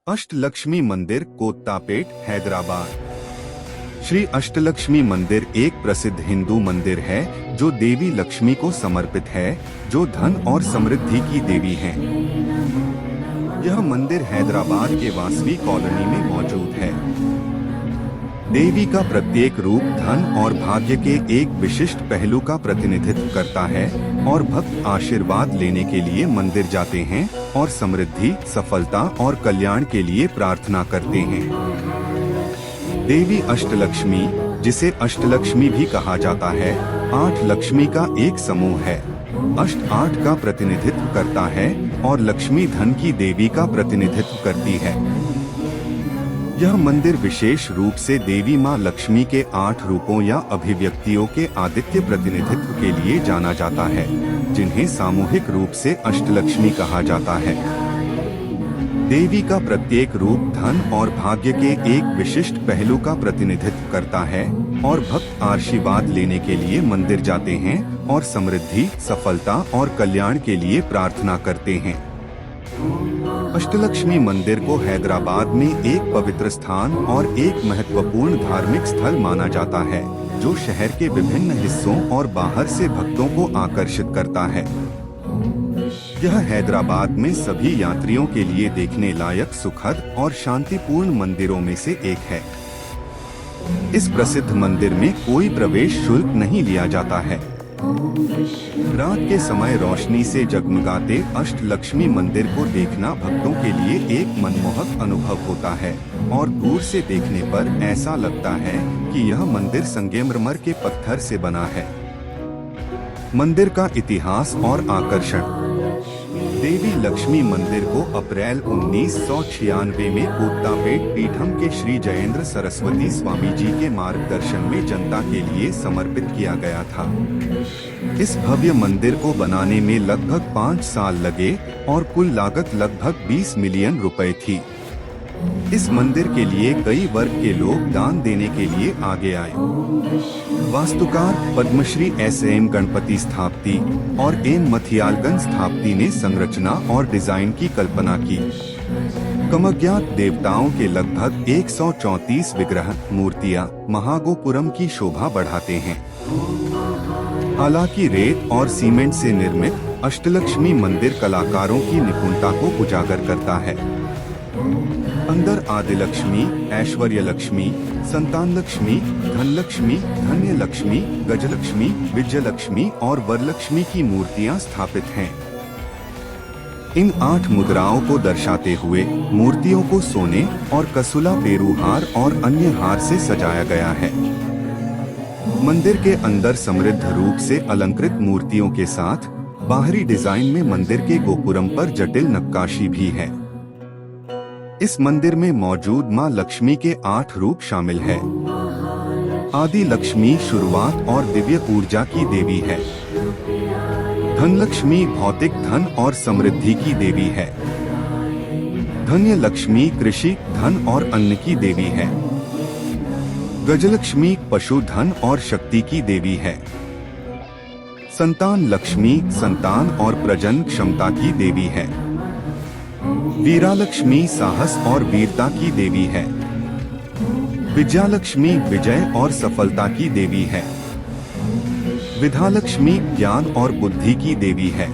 अष्टलक्ष्मी मंदिर, कोत्तापेट, हैदराबाद। श्री अष्टलक्ष्मी मंदिर एक प्रसिद्ध हिंदू मंदिर है जो देवी लक्ष्मी को समर्पित है, जो धन और समृद्धि की देवी हैं। यह मंदिर हैदराबाद के वासवी कॉलोनी में मौजूद है। देवी का प्रत्येक रूप धन और भाग्य के एक विशिष्ट पहलू का प्रतिनिधित्व करता है और भक्त आशीर्वाद लेने के लिए मंदिर जाते हैं और समृद्धि, सफलता और कल्याण के लिए प्रार्थना करते हैं। देवी अष्टलक्ष्मी, जिसे अष्टलक्ष्मी भी कहा जाता है, 8 लक्ष्मी का एक समूह है। अष्ट 8 का प्रतिनिधित्व करता है और लक्ष्मी धन की देवी का प्रतिनिधित्व करती है। यह मंदिर विशेष रूप से देवी मां लक्ष्मी के 8 रूपों या अभिव्यक्तियों के आदित्य प्रतिनिधित्व के लिए जाना जाता है, जिन्हें सामूहिक रूप से अष्टलक्ष्मी कहा जाता है। देवी का प्रत्येक रूप धन और भाग्य के एक विशिष्ट पहलू का प्रतिनिधित्व करता है और भक्त आशीर्वाद लेने के लिए मंदिर जाते हैं और समृद्धि, सफलता और कल्याण के लिए प्रार्थना करते हैं। अष्टलक्ष्मी मंदिर को हैदराबाद में एक पवित्र स्थान और एक महत्वपूर्ण धार्मिक स्थल माना जाता है, जो शहर के विभिन्न हिस्सों और बाहर से भक्तों को आकर्षित करता है। यह हैदराबाद में सभी यात्रियों के लिए देखने लायक सुखद और शांतिपूर्ण मंदिरों में से एक है। इस प्रसिद्ध मंदिर में कोई प्रवेश शुल्क नहीं लिया जाता है। रात के समय रोशनी से जगमगाते अष्टलक्ष्मी मंदिर को देखना भक्तों के लिए एक मनमोहक अनुभव होता है और दूर से देखने पर ऐसा लगता है कि यह मंदिर संगमरमर के पत्थर से बना है। मंदिर का इतिहास और आकर्षण। देवी लक्ष्मी मंदिर को अप्रैल 1996 में कोत्तापेट पीठम के श्री जयेंद्र सरस्वती स्वामी जी के मार्गदर्शन में जनता के लिए समर्पित किया गया था। इस भव्य मंदिर को बनाने में लगभग 5 साल लगे और कुल लागत लगभग 20 मिलियन रुपए थी। इस मंदिर के लिए कई वर्ग के लोग दान देने के लिए आगे आए। वास्तुकार पद्मश्री SM गणपति स्थापति और एन मथियालगंज स्थापति ने संरचना और डिजाइन की कल्पना की। कमज्ञात देवताओं के लगभग 134 विग्रह मूर्तियां महागोपुरम की शोभा बढ़ाते हैं। हालांकि रेत और सीमेंट से निर्मित अष्टलक्ष्मी मंदिर कलाकारों की निपुणता को उजागर करता है। अंदर आदिलक्ष्मी, ऐश्वर्य लक्ष्मी, संतान लक्ष्मी, धन लक्ष्मी, धन्य लक्ष्मी, गजलक्ष्मी, विजयलक्ष्मी और वरलक्ष्मी की मूर्तियां स्थापित हैं। इन 8 मुद्राओं को दर्शाते हुए मूर्तियों को सोने और कसुला पेरू हार और अन्य हार से सजाया गया है। मंदिर के अंदर समृद्ध रूप से अलंकृत मूर्तियों के साथ बाहरी डिजाइन में मंदिर के गोपुरम पर जटिल नक्काशी भी है। इस मंदिर में मौजूद मां लक्ष्मी के 8 रूप शामिल है। आदि लक्ष्मी शुरुआत और दिव्य ऊर्जा की देवी है। धन लक्ष्मी भौतिक धन और समृद्धि की देवी है। धन्य लक्ष्मी कृषि, धन और अन्न की देवी है। गजलक्ष्मी पशु, धन और शक्ति की देवी है। संतान लक्ष्मी संतान और प्रजनन क्षमता की देवी है। वीरालक्ष्मी साहस और वीरता की देवी है। विजयालक्ष्मी विजय और सफलता की देवी है। विधालक्ष्मी ज्ञान और बुद्धि की देवी है।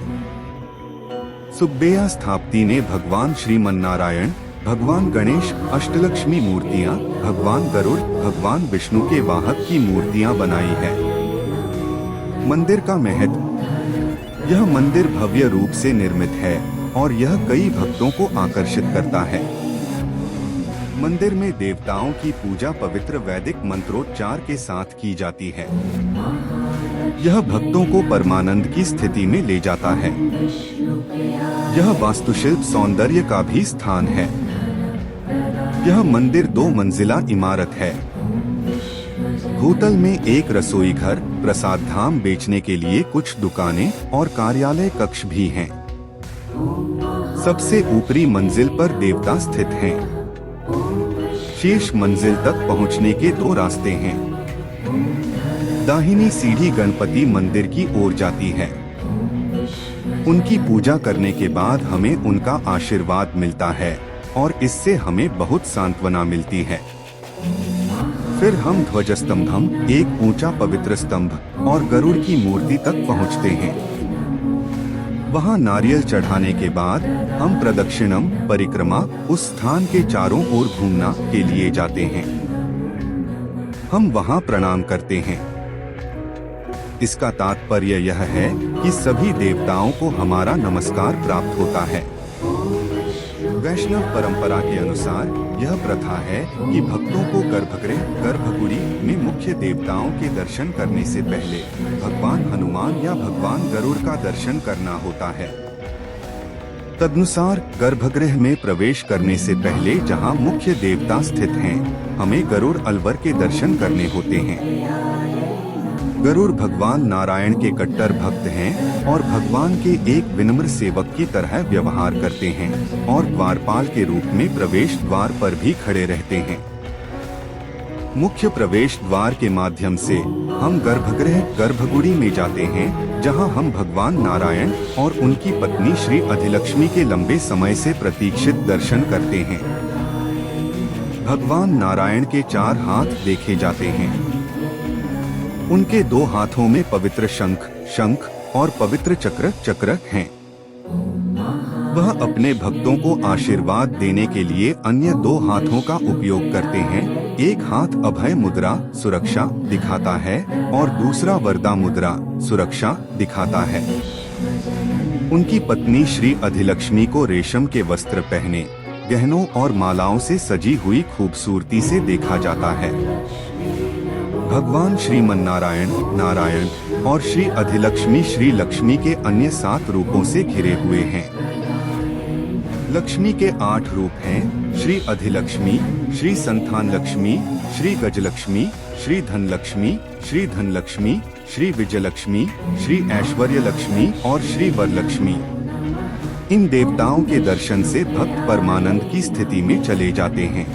सुब्बेया स्थापति ने भगवान श्रीमन्नारायण, भगवान गणेश, अष्टलक्ष्मी मूर्तियां, भगवान गरुड़, भगवान विष्णु के वाहक की मूर्तियां बनाई है। मंदिर का महत्व। यह मंदिर भव्य रूप से निर्मित है और यह कई भक्तों को आकर्षित करता है। मंदिर में देवताओं की पूजा पवित्र वैदिक मंत्रोच्चार के साथ की जाती है। यह भक्तों को परमानंद की स्थिति में ले जाता है। यह वास्तुशिल्प सौंदर्य का भी स्थान है। यह मंदिर 2 मंजिला इमारत है। भूतल में एक रसोई घर, प्रसाद धाम बेचने के लिए कुछ दुकानें और कार्यालय कक्ष भी हैं। सबसे ऊपरी मंजिल पर देवता स्थित हैं। शीर्ष मंजिल तक पहुंचने के 2 रास्ते हैं। दाहिनी सीढ़ी गणपति मंदिर की ओर जाती है। उनकी पूजा करने के बाद हमें उनका आशीर्वाद मिलता है और इससे हमें बहुत सांत्वना मिलती है। फिर हम ध्वजस्तंभम, एक ऊंचा पवित्र स्तंभ और गरुड़ की मूर्ति तक पहुंचते हैं। वहां नारियल चढ़ाने के बाद हम प्रदक्षिणम, परिक्रमा, उस स्थान के चारों ओर घूमना के लिए जाते हैं। हम वहां प्रणाम करते हैं। इसका तात्पर्य यह है कि सभी देवताओं को हमारा नमस्कार प्राप्त होता है। वैष्णव परंपरा के अनुसार यह प्रथा है कि भक्तों को गर्भगृह, गर्भगुड़ी में मुख्य देवताओं के दर्शन करने से पहले भगवान हनुमान या भगवान गरुड़ का दर्शन करना होता है। तदनुसार गर्भगृह में प्रवेश करने से पहले जहां मुख्य देवता स्थित हैं, हमें गरुड़ अलवर के दर्शन करने होते हैं। गरुड़ भगवान नारायण के कट्टर भक्त हैं और भगवान के एक विनम्र सेवक की तरह व्यवहार करते हैं और द्वारपाल के रूप में प्रवेश द्वार पर भी खड़े रहते हैं। मुख्य प्रवेश द्वार के माध्यम से हम गर्भगृह, गर्भगुड़ी में जाते हैं, जहां हम भगवान नारायण और उनकी पत्नी श्री अधिलक्ष्मी के लंबे समय से प्रतीक्षित दर्शन करते हैं। भगवान नारायण के 4 हाथ देखे जाते हैं। उनके 2 हाथों में पवित्र शंख और पवित्र चक्र हैं। वह अपने भक्तों को आशीर्वाद देने के लिए अन्य 2 हाथों का उपयोग करते हैं। एक हाथ अभय मुद्रा, सुरक्षा दिखाता है और दूसरा वरदा मुद्रा, सुरक्षा दिखाता है। उनकी पत्नी श्री अधिलक्ष्मी को रेशम के वस्त्र पहने, गहनों और मालाओं से सजी हुई खूबसूरती से देखा जाता है। भगवान श्रीमन नारायण और श्री अधिलक्ष्मी श्री लक्ष्मी के अन्य 7 रूपों से घिरे हुए हैं। लक्ष्मी के 8 रूप हैं: श्री अधिलक्ष्मी, श्री संतान लक्ष्मी, श्री गजलक्ष्मी, श्री धनलक्ष्मी, श्री धनलक्ष्मी, श्री विजयलक्ष्मी, श्री ऐश्वर्य लक्ष्मी और श्री वरलक्ष्मी। इन देवताओं के दर्शन से भक्त परमानंद की स्थिति में चले जाते हैं।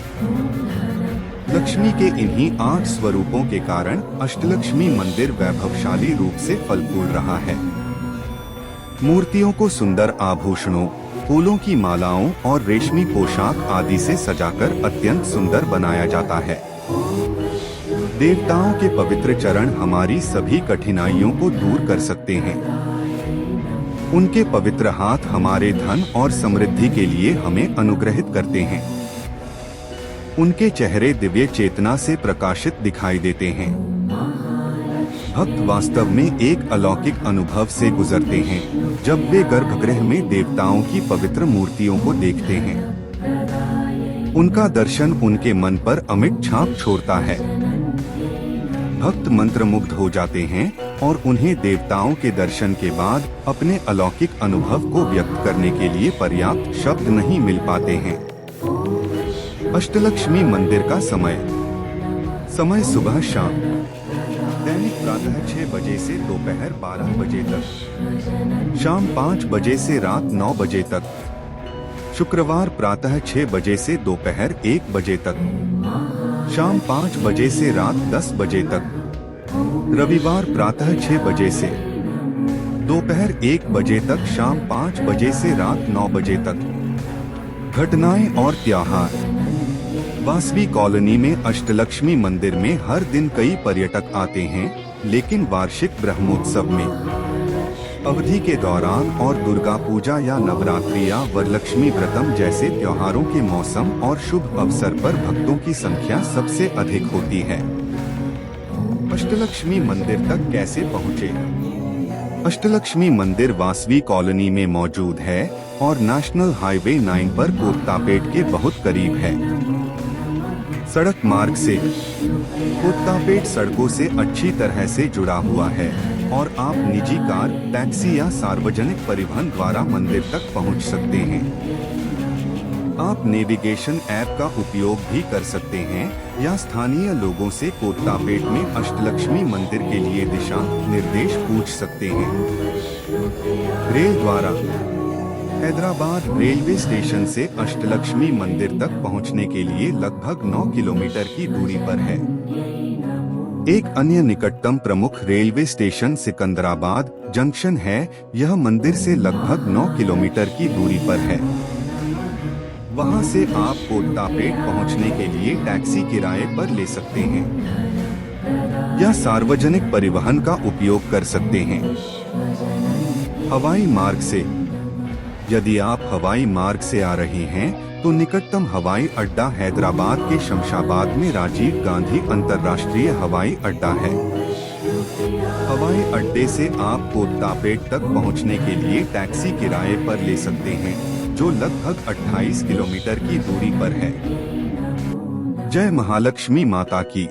लक्ष्मी के इन्हीं 8 स्वरूपों के कारण अष्टलक्ष्मी मंदिर वैभवशाली रूप से फल फूल रहा है। मूर्तियों को सुंदर आभूषणों, फूलों की मालाओं और रेशमी पोशाक आदि से सजाकर अत्यंत सुंदर बनाया जाता है। देवताओं के पवित्र चरण हमारी सभी कठिनाइयों को दूर कर सकते हैं। उनके पवित्र हाथ हमारे धन और समृद्धि के लिए हमें अनुग्रहित करते हैं। उनके चेहरे दिव्य चेतना से प्रकाशित दिखाई देते हैं। भक्त वास्तव में एक अलौकिक अनुभव से गुजरते हैं जब वे गर्भगृह में देवताओं की पवित्र मूर्तियों को देखते हैं। उनका दर्शन उनके मन पर अमिट छाप छोड़ता है। भक्त मंत्रमुग्ध हो जाते हैं और उन्हें देवताओं के दर्शन के बाद अपने अलौकिक अनुभव को व्यक्त करने के लिए पर्याप्त शब्द नहीं मिल पाते हैं। अष्टलक्ष्मी मंदिर का समय सुबह शाम, दैनिक प्रातः 6 बजे से दोपहर 12 बजे तक, शाम 5 बजे से रात 9 बजे तक, शुक्रवार प्रातः 6 बजे से दोपहर 1 बजे तक, शाम 5 बजे से रात 10 बजे तक, रविवार प्रातः 6 बजे से दोपहर 1 बजे तक, शाम 5 बजे से रात 9 बजे तक। घटनाएं और त्योहार। वासवी कॉलोनी में अष्टलक्ष्मी मंदिर में हर दिन कई पर्यटक आते हैं, लेकिन वार्षिक ब्रह्मोत्सव में, अवधि के दौरान और दुर्गा पूजा या नवरात्रि या वरलक्ष्मी व्रतम जैसे त्योहारों के मौसम और शुभ अवसर पर भक्तों की संख्या सबसे अधिक होती है। अष्टलक्ष्मी मंदिर तक कैसे पहुँचे? अष्टलक्ष्मी मंदिर वासवी कॉलोनी में मौजूद है और नेशनल हाईवे 9 पर कोत्तापेट के बहुत करीब है। सड़क मार्ग से कोत्तापेट सड़कों से अच्छी तरह से जुड़ा हुआ है और आप निजी कार, टैक्सी या सार्वजनिक परिवहन द्वारा मंदिर तक पहुंच सकते हैं। आप नेविगेशन ऐप का उपयोग भी कर सकते हैं या स्थानीय लोगों से कोत्तापेट में अष्टलक्ष्मी मंदिर के लिए दिशा निर्देश पूछ सकते हैं। रेल द्वारा हैदराबाद रेलवे स्टेशन से अष्टलक्ष्मी मंदिर तक पहुंचने के लिए लगभग 9 किलोमीटर की दूरी पर है। एक अन्य निकटतम प्रमुख रेलवे स्टेशन सिकंदराबाद जंक्शन है। यह मंदिर से लगभग 9 किलोमीटर की दूरी पर है। वहां से आप कोत्तापेट पहुंचने के लिए टैक्सी किराए पर ले सकते हैं या सार्वजनिक परिवहन का उपयोग कर सकते हैं। हवाई मार्ग से, यदि आप हवाई मार्ग से आ रहे हैं तो निकटतम हवाई अड्डा हैदराबाद के शमशाबाद में राजीव गांधी अंतर्राष्ट्रीय हवाई अड्डा है। हवाई अड्डे से आप कोत्तापेट तक पहुंचने के लिए टैक्सी किराए पर ले सकते हैं, जो लगभग 28 किलोमीटर की दूरी पर है। जय महालक्ष्मी माता की।